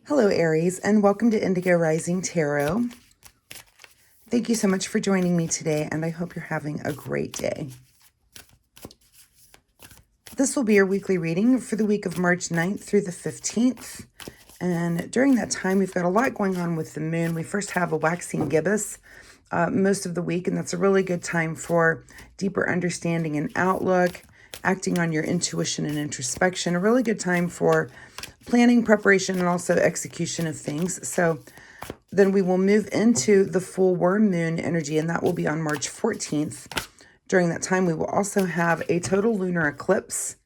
Hello, Aries, and welcome to Indigo Rising Tarot. Thank you so much for joining me today, and I hope you're having a great day. This will be your weekly reading for the week of March 9th through the 15th. And during that time, we've got a lot going on with the moon. We first have a waxing gibbous most of the week, and that's a really good time for deeper understanding and outlook, acting on your intuition and introspection. A really good time for planning, preparation, and also execution of things. So then we will move into the full worm moon energy, and that will be on March 14th. During that time, we will also have a total lunar eclipse,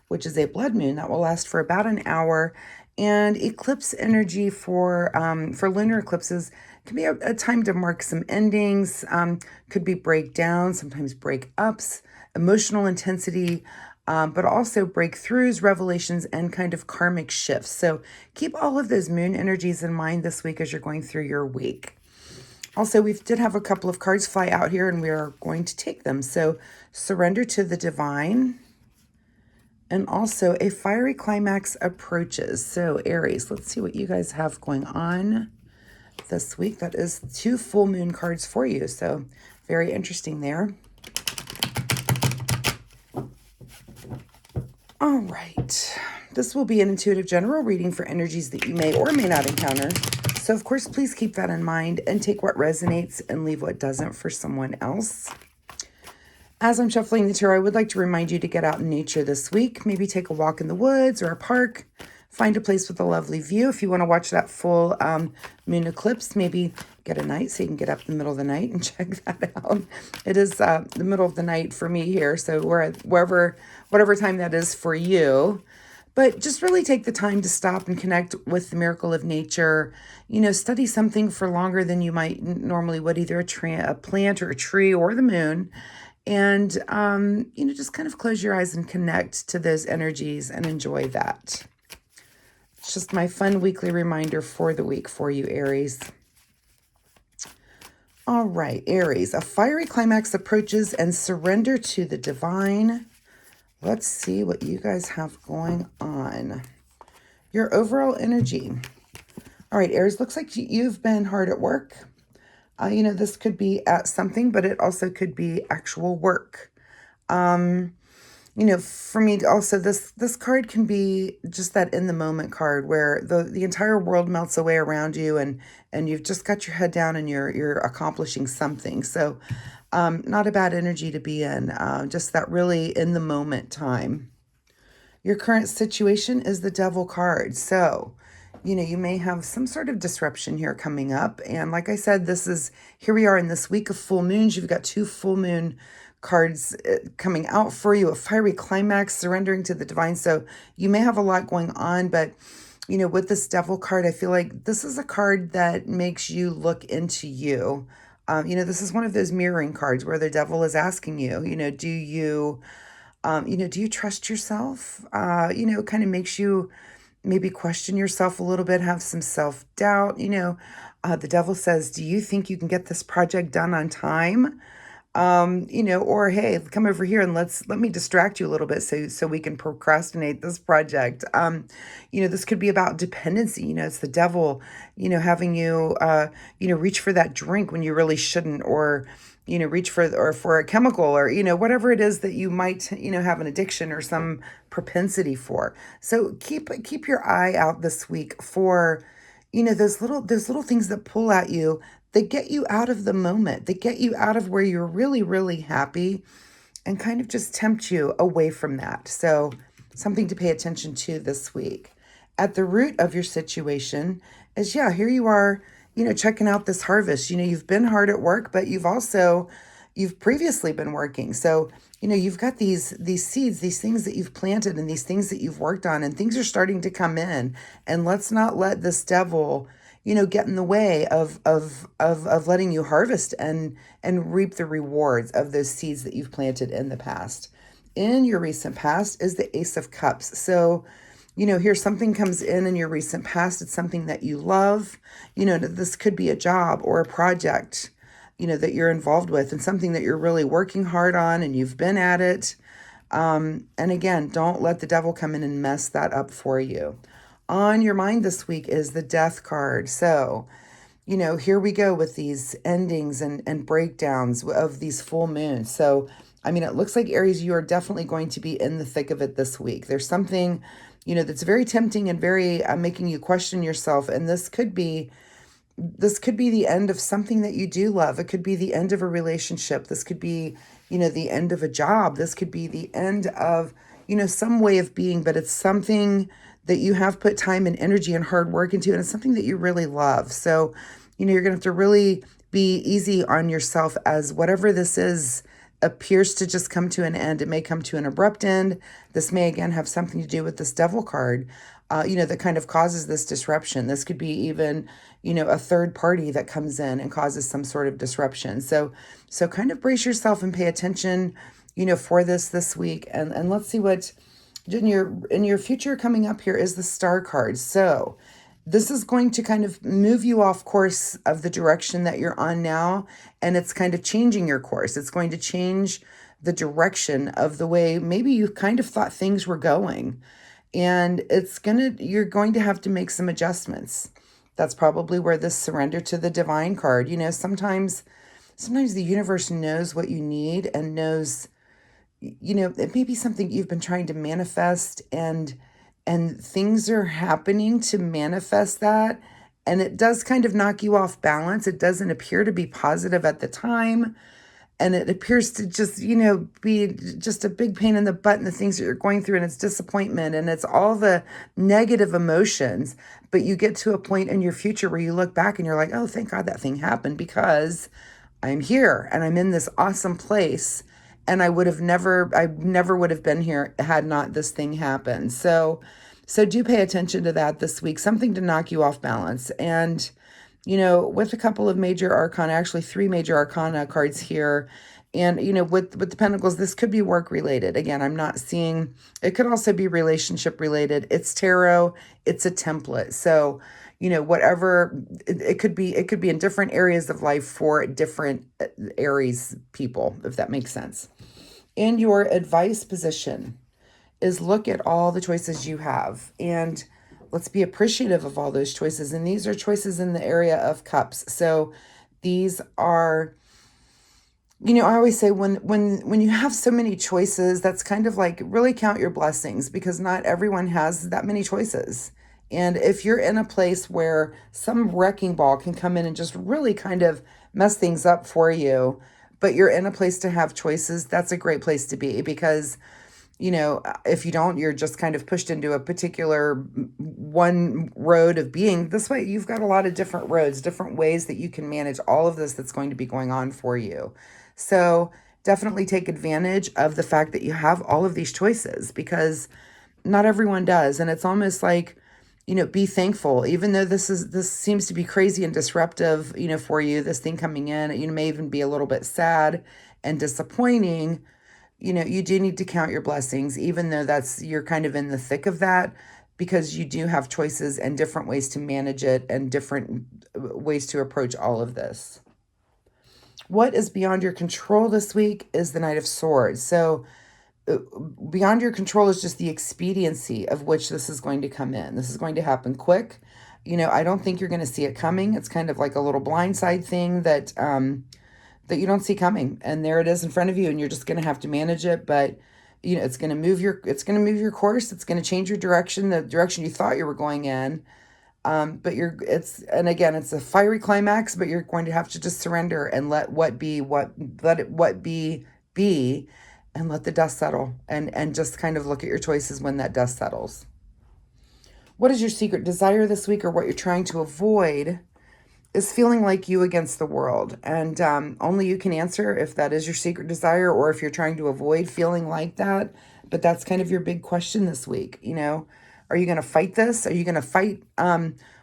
which is a blood moon that will last for about an hour. And eclipse energy for lunar eclipses can be a time to mark some endings, could be breakdowns, sometimes breakups, emotional intensity, but also breakthroughs, revelations, and kind of karmic shifts. So keep all of those moon energies in mind this week as you're going through your week. Also, we did have a couple of cards fly out here, and we are going to take them. So surrender to the divine. And also a fiery climax approaches. So Aries, let's see what you guys have going on this week. That is 2 full moon cards for you. So very interesting there. All right. This will be an intuitive general reading for energies that you may or may not encounter. So of course, please keep that in mind and take what resonates and leave what doesn't for someone else. As I'm shuffling the tarot, I would like to remind you to get out in nature this week. Maybe take a walk in the woods or a park. Find a place with a lovely view. If you want to watch that full moon eclipse, maybe get a night so you can get up in the middle of the night and check that out. It is the middle of the night for me here, so whatever time that is for you. But just really take the time to stop and connect with the miracle of nature. You know, study something for longer than you might normally would, either a plant or a tree or the moon. And, just kind of close your eyes and connect to those energies and enjoy that. It's just my fun weekly reminder for the week for you, Aries. All right, Aries, a fiery climax approaches and surrender to the divine. Let's see what you guys have going on. Your overall energy. All right, Aries, looks like you've been hard at work. This could be at something, but it also could be actual work. For me also, this card can be just that in the moment card where the entire world melts away around you and you've just got your head down and you're accomplishing something. So not a bad energy to be in, just that really in the moment time. Your current situation is the Devil card. So you may have some sort of disruption here coming up. And like I said, here we are in this week of full moons. You've got 2 full moon cards coming out for you, a fiery climax, surrendering to the divine. So you may have a lot going on, but with this Devil card, I feel like this is a card that makes you look into you. This is one of those mirroring cards where the devil is asking you, do you trust yourself? Kind of makes you maybe question yourself a little bit, have some self-doubt. The devil says, do you think you can get this project done on time? Or hey, come over here and let me distract you a little bit so we can procrastinate this project. This could be about dependency. It's the devil, having you, reach for that drink when you really shouldn't, or reach for a chemical, or whatever it is that you might have an addiction or some propensity for. So keep your eye out this week for those little things that pull at you, that get you out of the moment, that get you out of where you're really, really happy, and kind of just tempt you away from that. So something to pay attention to this week. At the root of your situation is, here you are, checking out this harvest. You've been hard at work, but you've previously been working. So, you've got these seeds, these things that you've planted and these things that you've worked on, and things are starting to come in. And let's not let this devil, get in the way of letting you harvest and reap the rewards of those seeds that you've planted in the past. In your recent past is the Ace of Cups. So, here something comes in your recent past. It's something that you love. This could be a job or a project, that you're involved with, and something that you're really working hard on and you've been at it. And again, don't let the devil come in and mess that up for you. on your mind this week is the Death card. So, here we go with these endings and breakdowns of these full moons. So, I mean, it looks like Aries, you are definitely going to be in the thick of it this week. There's something, that's very tempting and very making you question yourself. And this could be the end of something that you do love. It could be the end of a relationship. This could be, the end of a job. This could be the end of, some way of being, but it's something that you have put time and energy and hard work into, and it's something that you really love. So, you're going to have to really be easy on yourself as whatever this is appears to just come to an end. It may come to an abrupt end. This may again have something to do with this Devil card, that kind of causes this disruption. This could be even, a third party that comes in and causes some sort of disruption. So kind of brace yourself and pay attention, for this week. And let's see what in your future coming up here is the Star card. So this is going to kind of move you off course of the direction that you're on now, and it's kind of changing your course. It's going to change the direction of the way maybe you kind of thought things were going. And you're going to have to make some adjustments. That's probably where this surrender to the divine card, sometimes the universe knows what you need and knows, it may be something you've been trying to manifest, and things are happening to manifest that. And it does kind of knock you off balance. It doesn't appear to be positive at the time. And it appears to just, be just a big pain in the butt and the things that you're going through, and it's disappointment and it's all the negative emotions. But you get to a point in your future where you look back and you're like, oh, thank God that thing happened, because I'm here and I'm in this awesome place. And I never would have been here had not this thing happened. So do pay attention to that this week, something to knock you off balance. And with a couple of major arcana, actually three major arcana cards here. And, with the Pentacles, this could be work related. Again, I'm not seeing, it could also be relationship related. It's tarot, it's a template. So, whatever, it could be in different areas of life for different Aries people, if that makes sense. In your advice position is look at all the choices you have, and let's be appreciative of all those choices. And these are choices in the area of cups. So these are, I always say when you have so many choices, that's kind of like really count your blessings, because not everyone has that many choices. And if you're in a place where some wrecking ball can come in and just really kind of mess things up for you, but you're in a place to have choices, that's a great place to be, because if you don't, you're just kind of pushed into a particular one road of being. This way, you've got a lot of different roads, different ways that you can manage all of this that's going to be going on for you. So definitely take advantage of the fact that you have all of these choices, because not everyone does. And it's almost like, be thankful, even though this seems to be crazy and disruptive, for you, this thing coming in, may even be a little bit sad and disappointing. You do need to count your blessings, even though you're kind of in the thick of that, because you do have choices and different ways to manage it and different ways to approach all of this. What is beyond your control this week is the Knight of Swords. So beyond your control is just the expediency of which this is going to come in. This is going to happen quick. I don't think you're going to see it coming. It's kind of like a little blindside thing that you don't see coming, and there it is in front of you, and you're just going to have to manage it. But it's going to move your course. It's going to change your direction, the direction you thought you were going in. But it's a fiery climax, but you're going to have to just surrender and let what be, and let the dust settle, and just kind of look at your choices when that dust settles. What is your secret desire this week, or what you're trying to avoid? Is feeling like you against the world. And only you can answer if that is your secret desire, or if you're trying to avoid feeling like that. But that's kind of your big question this week. Are you going to fight this? Are you going to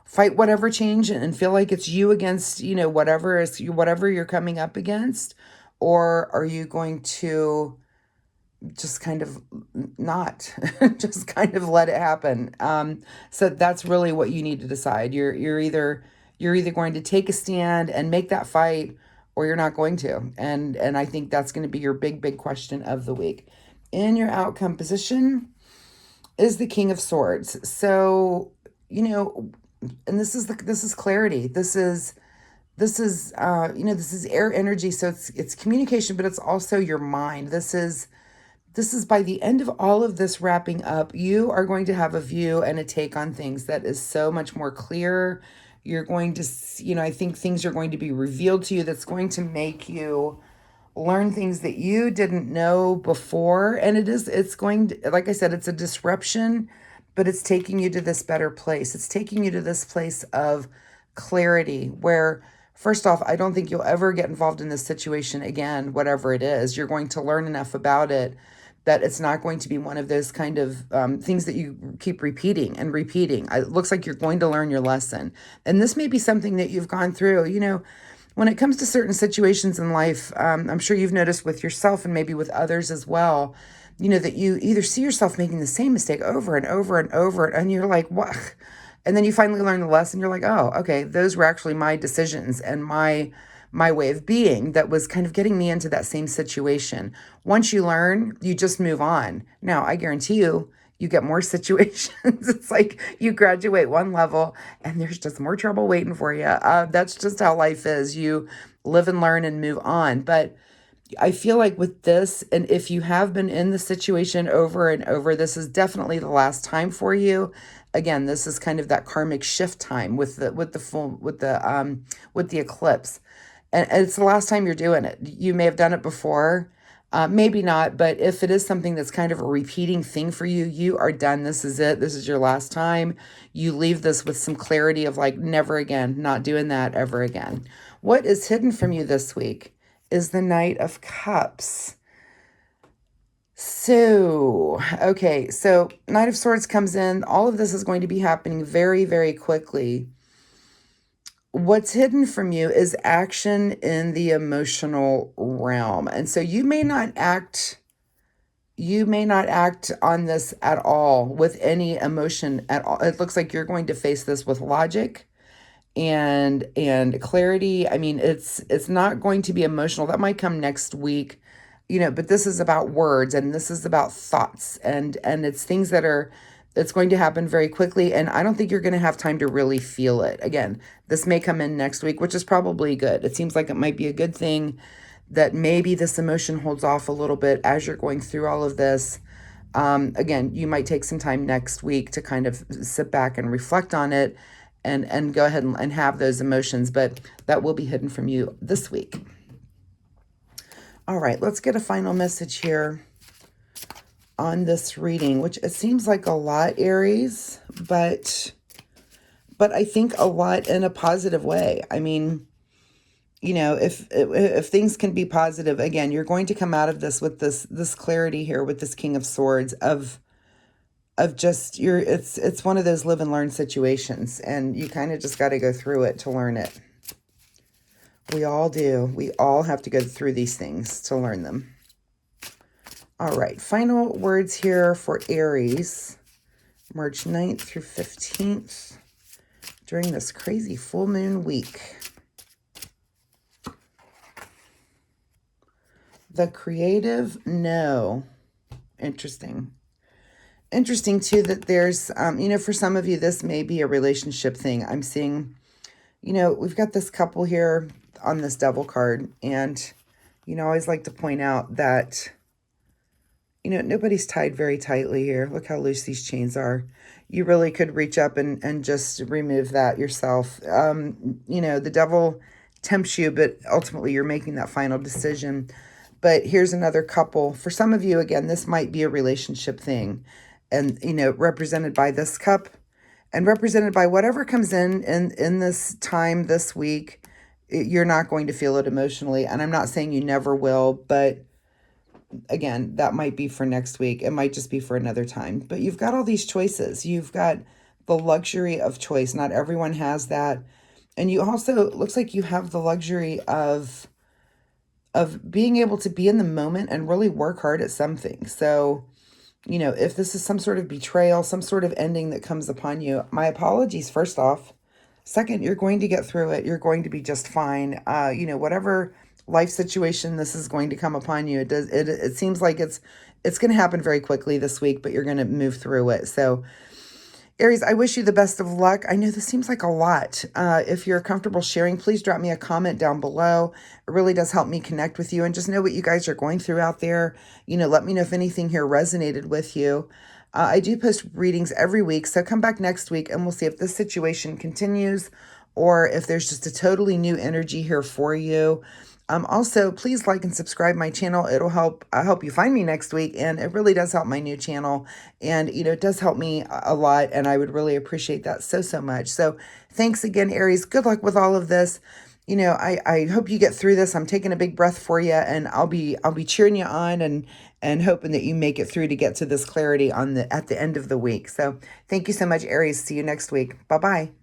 fight whatever change and feel like it's you against, whatever you're coming up against? Or are you going to just kind of not just kind of let it happen? So that's really what you need to decide. You're either going to take a stand and make that fight, or you're not going to. And I think that's going to be your big question of the week. In your outcome position is the King of Swords. So you know, and this is clarity. This is air energy. So it's communication, but it's also your mind. This is by the end of all of this wrapping up, you are going to have a view and a take on things that is so much more clear. You're going to, I think things are going to be revealed to you that's going to make you learn things that you didn't know before. And it's going to, like I said, it's a disruption, but it's taking you to this better place. It's taking you to this place of clarity where, first off, I don't think you'll ever get involved in this situation again, whatever it is. You're going to learn enough about it that it's not going to be one of those kind of things that you keep repeating and repeating. It looks like you're going to learn your lesson. And this may be something that you've gone through, when it comes to certain situations in life. I'm sure you've noticed with yourself and maybe with others as well, that you either see yourself making the same mistake over and over and over, and you're like, what? And then you finally learn the lesson. You're like, oh, okay, those were actually my decisions and my way of being that was kind of getting me into that same situation. Once you learn, you just move on. Now, I guarantee you get more situations. It's like you graduate one level and there's just more trouble waiting for you. That's just how life is. You live and learn and move on. But I feel like with this, and if you have been in the situation over and over, this is definitely the last time for you. Again, this is kind of that karmic shift time with the eclipse. And it's the last time you're doing it. You may have done it before, maybe not, but if it is something that's kind of a repeating thing for you, you are done. This is it. This is your last time. You leave this with some clarity of like, never again, not doing that ever again. What is hidden from you this week is the Knight of Cups. So, okay, so Knight of Swords comes in. All of this is going to be happening very, very quickly. What's hidden from you is action in the emotional realm. And so you may not act on this at all with any emotion at all. It looks like you're going to face this with logic and clarity. I mean, it's not going to be emotional. That might come next week, but this is about words and this is about thoughts and it's things it's going to happen very quickly, and I don't think you're going to have time to really feel it. Again, this may come in next week, which is probably good. It seems like it might be a good thing that maybe this emotion holds off a little bit as you're going through all of this. Again, you might take some time next week to kind of sit back and reflect on it and go ahead and have those emotions, but that will be hidden from you this week. All right, let's get a final message here on this reading, which it seems like a lot, Aries, but I think a lot in a positive way. I mean, if things can be positive, again, you're going to come out of this with this clarity here with this King of Swords of just it's one of those live and learn situations, and you kind of just got to go through it to learn it. We all do. We all have to go through these things to learn them. All right, final words here for Aries, March 9th through 15th, during this crazy full moon week. The creative no. Interesting. Interesting, too, that there's, for some of you, this may be a relationship thing. I'm seeing, we've got this couple here on this devil card, and, I always like to point out that, nobody's tied very tightly here. Look how loose these chains are. You really could reach up and just remove that yourself. The devil tempts you, but ultimately you're making that final decision. But here's another couple. For some of you, again, this might be a relationship thing. And, represented by this cup and represented by whatever comes in this time, this week, you're not going to feel it emotionally. And I'm not saying you never will, but again, that might be for next week. It might just be for another time. But you've got all these choices. You've got the luxury of choice. Not everyone has that. And you also, looks like you have the luxury of being able to be in the moment and really work hard at something. So, if this is some sort of betrayal, some sort of ending that comes upon you, my apologies, first off. Second, you're going to get through it. You're going to be just fine. Whatever life situation this is going to come upon you, it seems like it's going to happen very quickly this week, but you're going to move through it. So Aries, I wish you the best of luck. I know this seems like a lot. If you're comfortable sharing, please drop me a comment down below. It really does help me connect with you and just know what you guys are going through out there. Let me know if anything here resonated with you. I do post readings every week, so come back next week and we'll see if this situation continues or if there's just a totally new energy here for you. Also, please like and subscribe my channel. It'll help help you find me next week, and it really does help my new channel. And it does help me a lot, and I would really appreciate that so much. So, thanks again, Aries. Good luck with all of this. I hope you get through this. I'm taking a big breath for you, and I'll be cheering you on and hoping that you make it through to get to this clarity at the end of the week. So, thank you so much, Aries. See you next week. Bye bye.